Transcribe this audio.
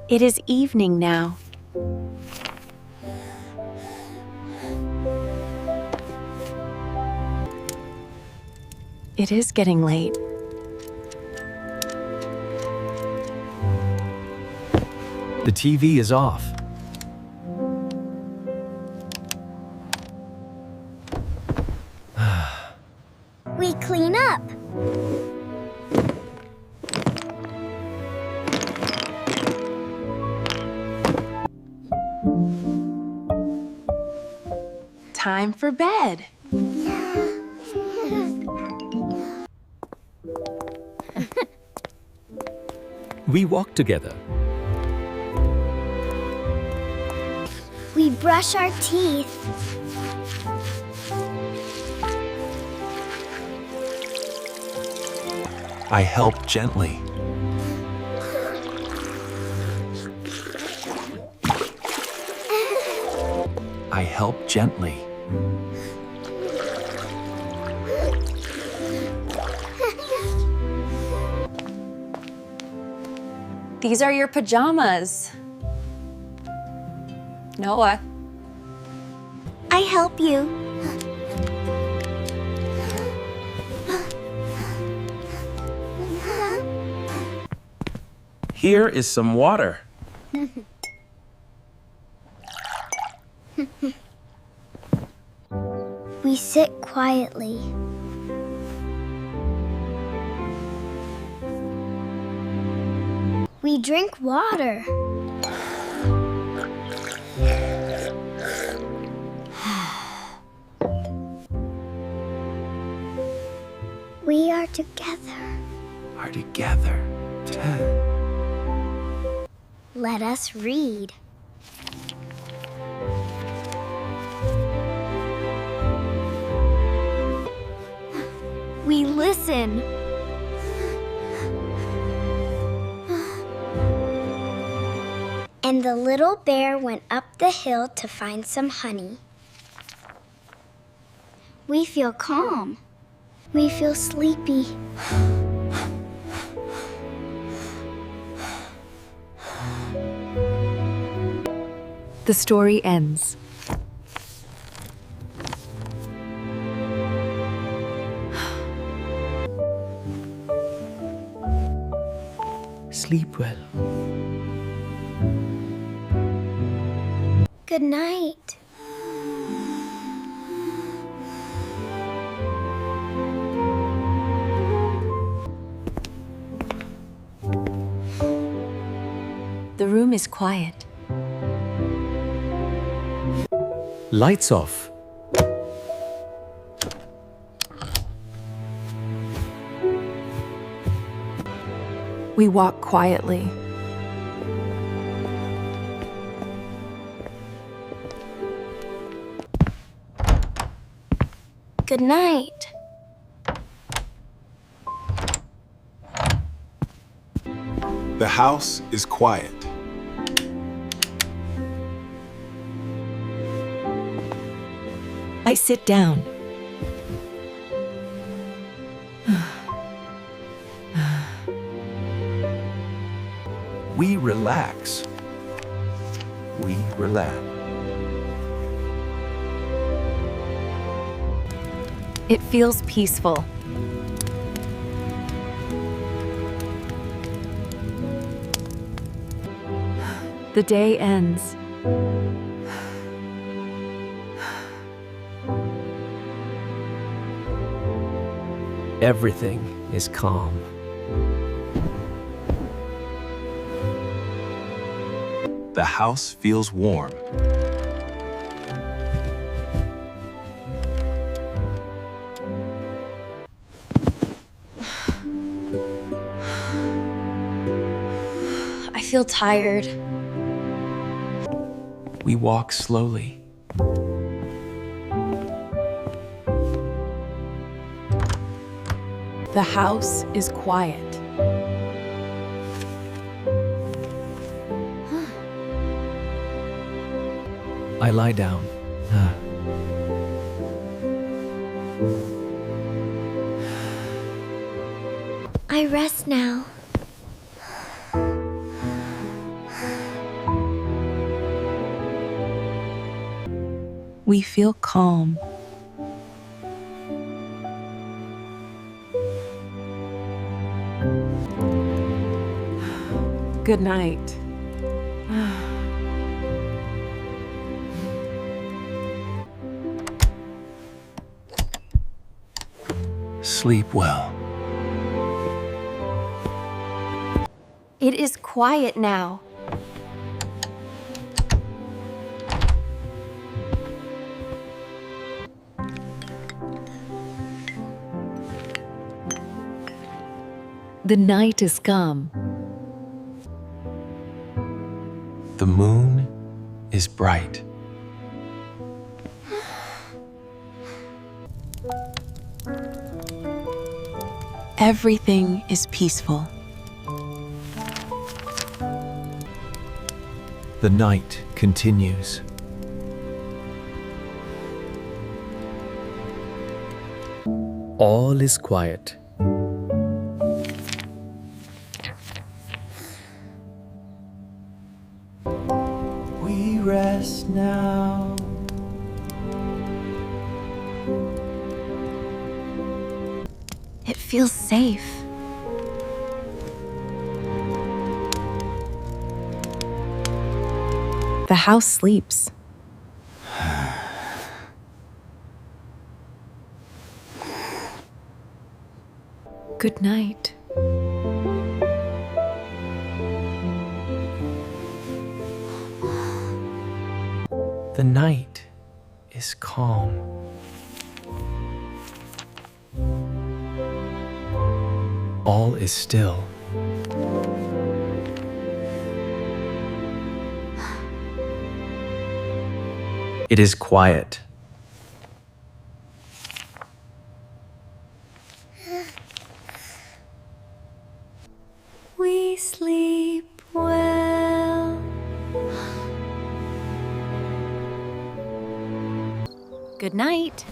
It is evening now. It is getting late. The TV is off. We clean up. Time for bed. We walk together. We brush our teeth. I help gently. I help gently. These are your pajamas. Noah. I help you. Here is some water. We sit quietly. We drink water. We are together. Are together. Let us read. We listen. And the little bear went up the hill to find some honey. We feel calm. We feel sleepy. The story ends. Sleep well. Good night. The room is quiet. Lights off. We walk quietly. Good night. The house is quiet. I sit down. We relax. We relax. It feels peaceful. The day ends. Everything is calm. The house feels warm. I feel tired. We walk slowly. The house is quiet. I lie down. I rest now. we feel calm. Good night. Sleep well. It is quiet now. The night is calm. The moon is bright. Everything is peaceful. The night continues. All is quiet. We rest now. It feels safe. The house sleeps. Good night. The night is calm. All is still. It is quiet. We sleep well. Good night.